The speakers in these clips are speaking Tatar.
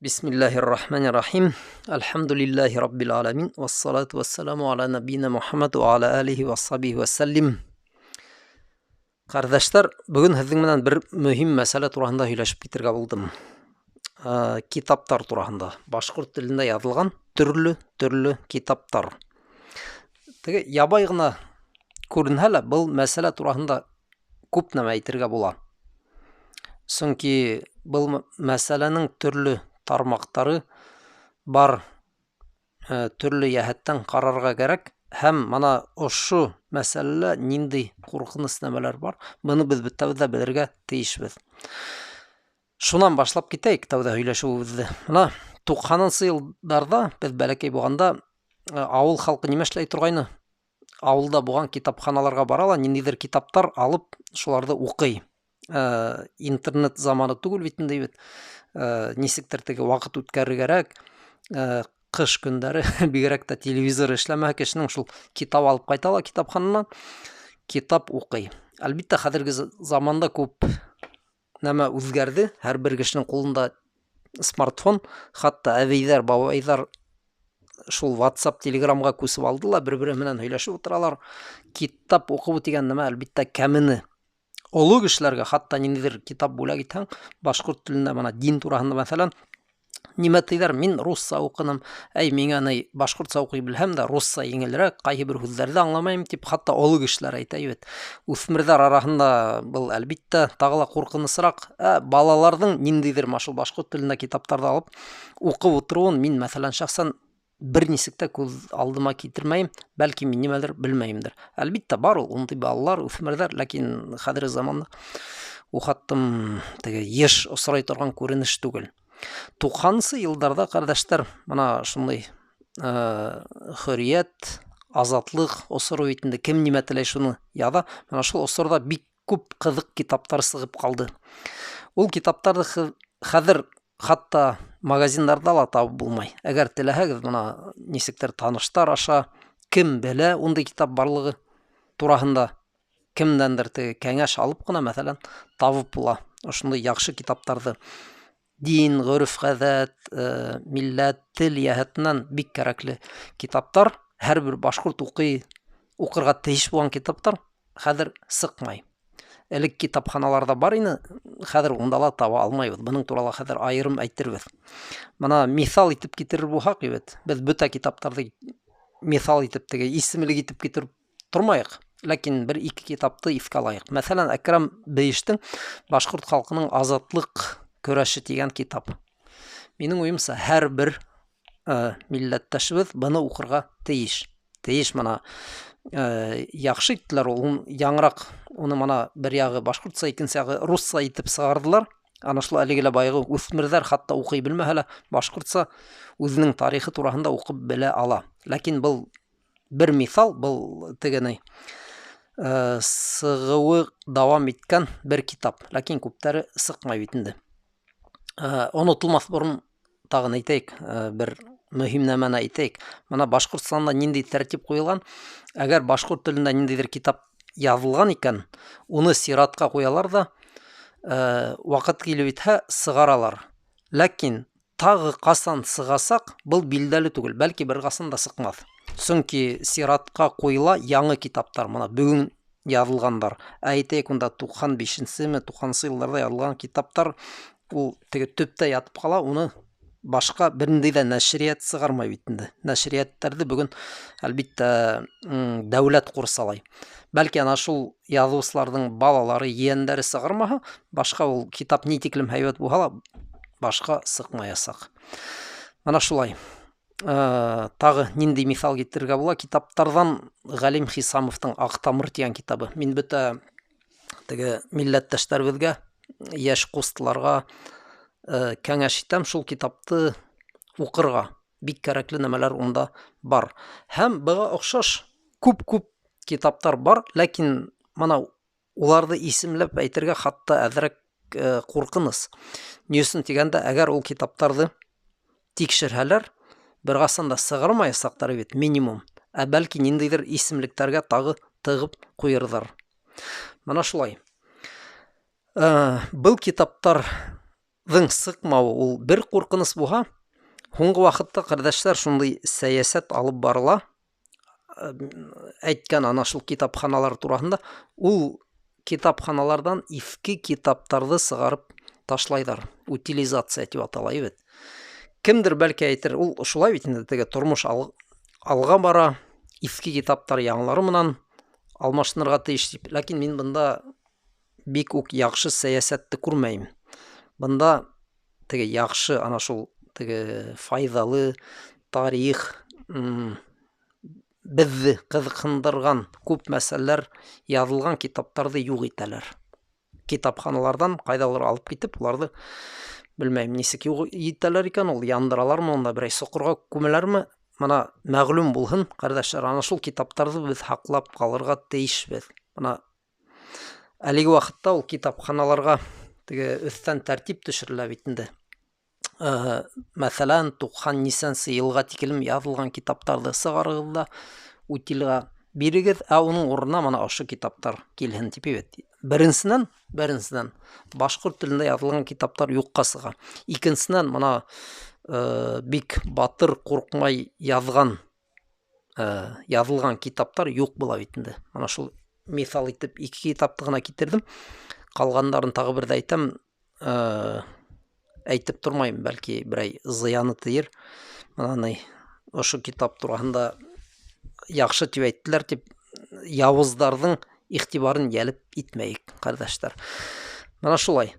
Bismillahirrahmanirrahim. Alhamdulillahi Rabbil alamin. Wassalatu wassalamu ala nabiyina Muhammad wa ala alihi wa sahbihi wa sallim. Kardeşler, bugün sizin менен bir mühim mesele turahında hüйләшеп китәргә булдым. Kitaplar turahında. Башкорт телендә язылган төрле kitaplar. Теге ябай гына күренһә лә, был мәсьәлә турahында күп нәмә әйтергә була. Чөнки был мәсьәләнең төрле тармактары бар, төрле яһәттән карарга кирәк. Һәм мана ошо мәсьәләлә нинди куркыныч нәмәләр бар, моны без тәүдә белергә тиешбез. Шуннан башлап китәйек тәүдә һөйләшүебезне. Мына 90нчы елларда без бәләкәй булганда авыл халкы нимә эшләй торгайны? Авылда булган китапханаларга баралар, ниндидер китаптар алып, шуларны укый. Интернет заманы түгел бит инде бит. Нисектер теге вакыт үткәрергәрәк, кыш көндәре бигрәк тә телевизор эшләмәһә, кешенең шул китап алып кайталар китапхананнан, китап укый. Әлбәттә, хәзерге заманда күп нәмә үзгәрде. Һәрбер кешенең кулында смартфон, хатта әбейҙәр, бабайҙар шул WhatsApp, Telegramга күсеп алдылар, бер-бире менән һөйләшеп утыралар. Китап уку дигән нәмә әлбәттә кәмене. Олы кешеләргә, хатта ниндидер китап бүләк итһәң, башкорт телендә мына дин турасында мәсәлән, нимә тиҙәр, мин русса укыным, миңа башкортса укый белһәм дә, русса еңелрәк, кайһы бер һүҙләрҙе аңламайым дип, хатта олы кешеләр әйтә бит. Үҫмерҙәр араһында был әлбәттә тагы ла куркынысыраҡ. Балаларҙың ниндидер шул башкорт телендә китаптарҙы алып укып утырыуын мин мәсәлән шәхсән бер нисек тә күҙ алдыма китермәйем, бәлки мин нимәлер белмәйемдер. Әлбәттә бар ул, ундай балалар, үҫмерҙәр, ләкин хәҙерге заманда ухаттым, теге еш осрай торган күренеш түгел. 90нчы елларда, кардәштәр, мына шундай хөррият, азатлык осоры битендә кем нимә теләй шуны яза. Мына шул осорда бик күп кызык китаптар сыгып калды. Ул китаптарны хәзер хатта магазиннарда ла табып булмай. Әгәр теләһәгез, мына нисектер таныштар аша кем белә ундай китап барлыгы турасында кемдәндер теге кәңәш алып кына мәсәлән табып була. Ошондай яхшы китаптарны дин, гөрф, гадәт, милләт, тел яһәтеннән бик кирәкле китаптар, һәрбер башкорт укырга тиеш булган китаптар хәзер сыкмай. Элек китапханаларда бар ине, хәзер унда ла таба алмайбыз. Буның турында хәзер айрым әйтербез. Мына мисал итеп китерер булсак, без бөтә китаптарны мисал итеп теге исемлек итеп китереп тормайык, ләкин бер-ике китапты искә алайык. Мәсәлән, Әкрам Бейештең башкорт халкының азатлык көрәше дигән китап. Минең уемса, һәрбер милләттәшебез буны укырга тиеш. Тиеш, мына яхшы иттеләр, ул яңрак, уны мана бер ягы башкортса, икенче ягы русса итеп сыгардылар. Ана шул әлеге байгы үсмерҙәр хатта укый белмәһә лә, башкортса үзенең тарихы турасында укып белә ала. Ләкин был бер мисал, был тегене сыгыуы дәвам иткән бер китап, ләкин күптәре сыкмай бит инде. Онотылмас борын тагын әйтәйек, бер мөһим нәмәне әйтәйек. Мына Башкортстанда нинди тәртип куелган? Әгәр башкорт телендә ниндидер китап язылган икән, уны сиратка куялар да, вакыт килеп итһә сыгаралар. Ләкин тагы касан сыгасак, был билдәле түгел, бәлки бер касан да сыкмас. Чөнки сиратка куела яңы китаптар, мына бүген язылгандар. Әйтәйек, унда 95-ме, 90нчы елларда язылган китаптар, ул теге төптә ятып кала, уны башка бернинди дә нәшрият сыгармай бит инде. Нәшрияттәрне бүген әлбәттә дәүләт курсалай. Бәлки ана шул язучыларның балалары, yeәннәре сыгармаһа, башка ул китап ни тиклем һәйбәт булса, башка сыкмаясак. Мана шулай. Тагы нинди мисал китерергә була? Китаптардан Галим Хисамовтың Ақтамыр дигән китабы. Мин бөтә теге милләттәшләребезгә, яшь кустыларга кәңәш итәм, шул китапты укырга. Бик кирәкле нәмәләр унда бар. Һәм быга охшаш күп китаптар бар, ләкин мана уларны исемләп әйтергә хатта әзрәк куркыныс. Ниясын дигәндә, әгәр ул китаптарны тикшерһәләр, бер касан да сыгармаясактар бит минимум. Бәлки ниндидер исемлектәргә тагы тыгып куердар. Мана шулай. Был китаптар сыкмауы ул бер куркыныс булһа, һуңгы вакытта кардәшләр шундый сәясәт алып барыла, әйткән ана шул китапханалар турасында, ул китапханалардан иске китаптарды сыгарып ташлайдар, утилизация дип атала бит. Кемдер бәлки әйтер, ул шулай бит инде, теге тормыш алга бара, иске китаптар яңлары менән алмашынырга тиеш дип. Ләкин мин бында бик үк яхшы сәясәтте күрмәйм. Бында теге яхшы ана шул теге файдалы тарих, безне кызыксындырган күп мәсьәләләр язылган китаптарды юк итәләр. Китапханалардан кайдалыр алып китеп, уларды белмәйм, нисек юк итәләр икән, ул яндыралармы, онда берәй сукырга күмәләрме? Мына мәгълүм булһын, кардәшләр, ана шул китаптарды без хаклап калырга тиешбез. Мына әлеге вакытта ул китапханаларга теге өстән тәртип төшерелә бит инде. Мәсәлән, 90 елга тикелем язылган китаптарды сыгарыгыз да утилга бирегез, уның урынына мына ошо китаптар килһен дип бит. Беренчедән башкорт телендә язылган китаптар юкка сыга. Икенчедән мына бик батыр куркмай язган язылган китаптар юк була бит инде. Мана шул мисал итеп 2 китапты гына китердем. Калгандарын тагы бер дә әйтәм, әйтеп тормайм, бәлки берәй зыяны тиер. Мына ошо китап турасында яхшы дип әйттеләр дип, явыздардың игътибарын ялып итмәйек, кардәшләр. Мана шулай.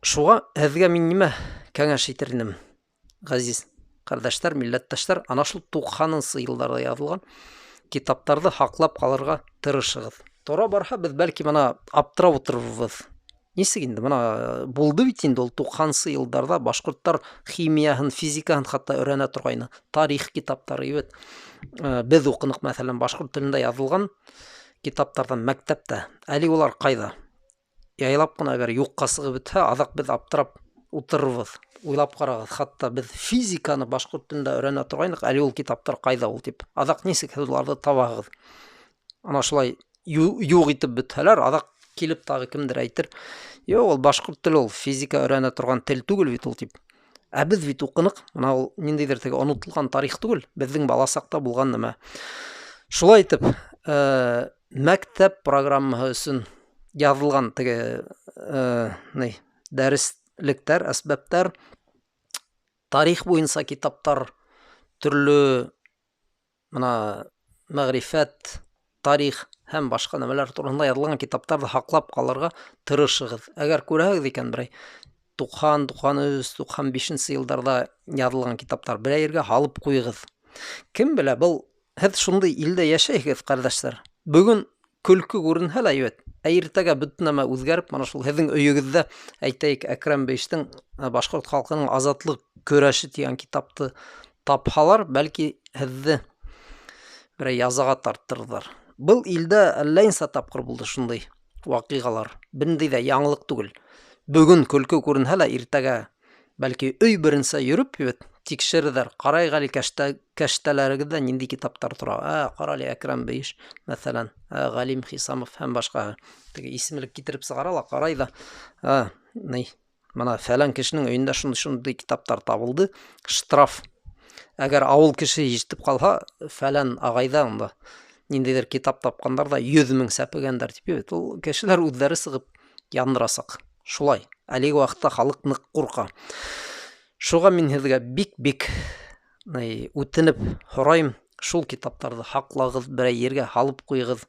Шуга һезгә мин нимә кәңәш итер идем, газиз кардәшләр, милләттәшләр, ана шул 90 елларда язылган китаптарды хаклап калырга тырышыгыз. Тора барһа, без бәлки мына аптырап утырырбыз. Нисек инде, мына булды бит инде ул 90 елларда башкортлар химияһын, физикаһын хатта өйрәнә торгайны. Тарих китаптары бит. Без укынык, мәсәлән, башкорт телендә язылган китаптардан мәктәптә. Әле улар кайда? Яйлап кына әгәр юкка сыгып бетһә, азак без аптырап утырырбыз. Уйлап карагыз, хатта без физиканы башкорт телендә өйрәнә торгайнык, әле ул китаптар кайда ул дип. Азак нисек уларны табагыз? Ана шулай юк итеп бетһәләр, азак килеп тагы кемдер әйтер, юк, ул башкорт теле, ул физика өйрәнә торган тел түгел бит ул дип. Без бит укынык, мына ул ниндидер теге онытылган тарих түгел, безнең баласакта булган нимә. Шулай итеп, мәктәп программасы өчен язылган теге дәреслектәр, әсбаптар, тарих буенча китаптар, төрле мына мәгърифәт, тарих һәм башка нәмәләр турында язылган китаптарды хаклап калырга тырышыгыз. Әгәр күрәһегез икән берәй 90, 93, 95 елларда язылган китаптар берәй ергә алып куйыгыз. Кем белә, бу һез шундый илдә яшәйсез, кардәшләр. Бүген көлке күренһә лә ят, иртәгә бөтен нәмә үзгәреп, мана шул һезнең өегездә, әйтәйек, Әкрәм Бәйштең башкорт халкының азатлык көрәше дигән китапты тапһалар, бәлки һезне берәй язага тарттырырдар. Был илдә әллә нисә тапкыр булды шундый вакыйгалар. Бинди дә яңлык түгел. Бүген көлке күренһә лә, иртәгә бәлки өй беренчә йөреп бит, тикшерәләр, карай гали кәштәләрегездә нинди китаптар тора. Карали Әкрәм Бәйш, мәсәлән, Галим Хисамов һәм башка теге исемлек китереп сыгаралар, карай да. Мана фәлән кешенең өендә шундый китаптар табылды. Штраф. Әгәр авыл кеше җитеп калса, фәлән агайда анда ниндидер китап тапкандар да 100 мең сәпегәндер дип бит. Ул кешеләр үзләре сыгып яндырасак. Шулай. Әлеге вакытта халык нык курка. Шуга мин һезгә бик үтенеп һорайм, шул китаптарды хаклагыз, берәй ергә алып куйыгыз,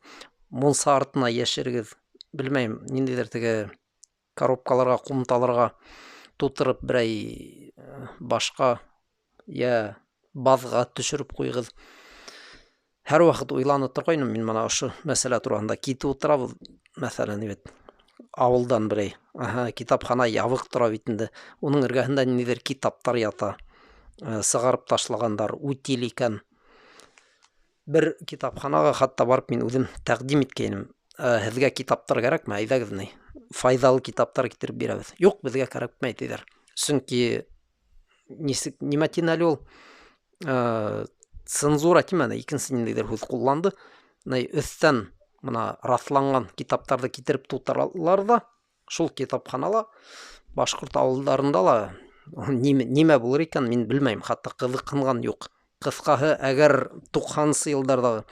монса артына яшерегез. Белмәйм, ниндидер теге коробкаларга, кумталарга тутырып берәй башка я базга төшереп куйыгыз. Һәр вакыт уйланып торгайным мин мана ошо мәсьәлә турында. Китеп утырабыз, мәсәлән, бит. Авылдан берәй, китапхана ябык тора бит инде. Уның эргәһендә ниндидер китаптар ята. Сыгарып ташлагандар, утил икән. Бер китапханага хатта барып мин үзем тәкъдим иткәйнем. Һезгә китаптар кирәкме? Әйдәгез, файдалы китаптар китереп бирәбез. Юк, безгә кирәкмәй диләр. Чөнки нимә тиен әле ул? Цензура тимәне, икенче ниндидер һүз кулланды. Өстән мына расланган китаптарды китереп тутыралар да, Шул китапханала башкорт авылдарында ла нимә булыр икән, мин белмәйм, хатта кызыккан юк. Кыскаһы, әгәр 90-нчы еллардагы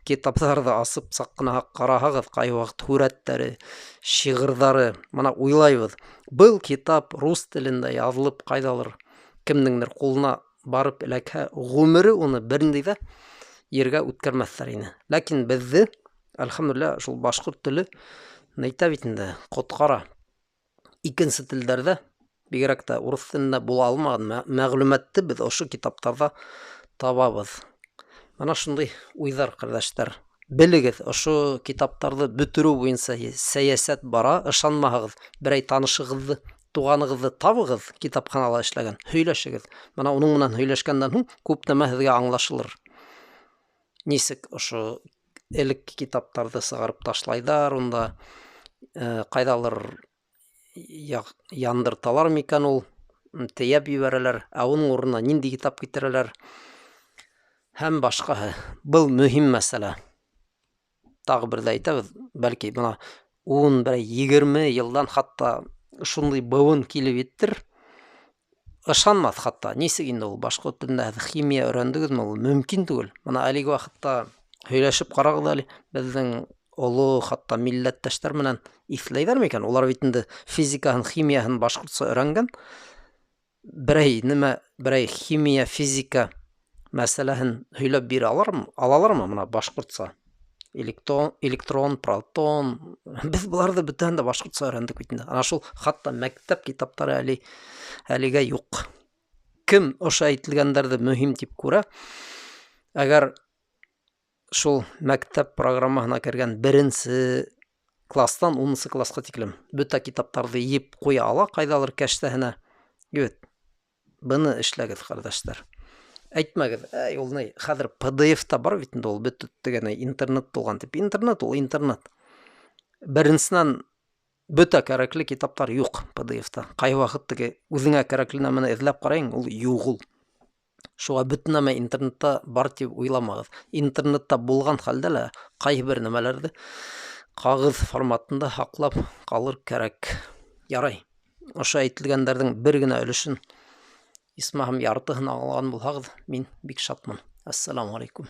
китапларҙы асып саҡ ҡына ҡараһағыҙ, ҡай ваҡыт һүрәттәре, шиғырҙары, мына уйлайбыҙ, был китап рус телендә яҙылып ҡайҙалыр кемдеңдер ҡулына барып эләкһә, ғүмере уны берниндәй ҙә ергә үткәрмәҫтәр ине. Ләкин беҙҙе, әлхәмдулилlah, шул башҡорт теле әйтә бит инде, ҡотҡара. Икенсе телдәрҙә, бигерәк тә урыҫ телендә була алмаған мәғлүмәтте беҙ ошо китаптарҙа табабыҙ. Мана шундай уйҙар, ҡәрҙәштәр. Белегеҙ, ошо китаптарҙы бөтөрөү буйынса сәйәсәт бара, ышанмаһағыҙ, берәй танышығыҙҙы, туғанығыҙҙы табығыҙ, китапханала эшләгән, һөйләшегеҙ. Мана уның менән һөйләшкәндән һуң күп нәмә һеҙгә аңлашылыр. Нисек ошо элекке китаптарҙы сығарып ташлайҙар, унда ҡайҙалыр яндырталар микән ул, тейәп ебәрәләр, ә уның урынына ниндәй китап китерәләр, һәм башҡаһы. Был мөһим мәсьәлә. Тағы бер ҙә әйтәбеҙ, бәлки бына 10-20 йылдан хатта шундай быуын килеп еттер, ышанмаҫ хатта. Нисек инде ул башҡорт телендә һеҙ химия өйрәндегеҙме, ул мөмкин түгел. Бына әлеге ваҡытта һөйләшеп ҡарағыҙ әле, беҙҙең оло, хатта милләттәштәр менән иҫләйҙәр микән? Улар бит инде физикаһын, химияһын башҡортса өйрәнгән. Берәй химия, физика мәсьәләһен һөйләп бирә алалармы мына башҡортса? Электрон, протон, беҙ быларҙы бөтәһен дә башҡортса өйрәндек бит инде. Ана шул хатта мәктәп китаптары әлегә юҡ. Кем ошо әйтелгәндәрҙе мөһим тип күрә, әгәр шул мәктәп программаһына кергән 1-нсе кластан 10-нсы класска тиклем бөтә китаптарҙы еп ҡуя ала ҡайҙалыр кәштәһенә. Юк, быны эшләгеҙ, ҡәрҙәштәр. Әйтмәгеҙ, ул хәҙер PDF-та бар бит инде ул бөтә интернет булған тип. Интернет ул интернет. Беренсенән бөтә кәрәкле китаптар юҡ PDF-та. Ҡай ваҡыт теге үҙеңә кәрәкле нәмәне эҙләп ҡарайың, ул юҡ ул. Шуға бөтә нәмә интернетта бар тип уйламағыҙ. Интернетта булған хәлдә лә ҡайһы бер нәмәләрҙе ҡағыҙ форматында һаҡлап ҡалыр кәрәк. Ярай. Ошо әйтелгәндәрҙең бер генә өлөшөн, исмаһам яртыһын аңлаған булһағыҙ, мин бик шатмын. Ассаламу алейкум.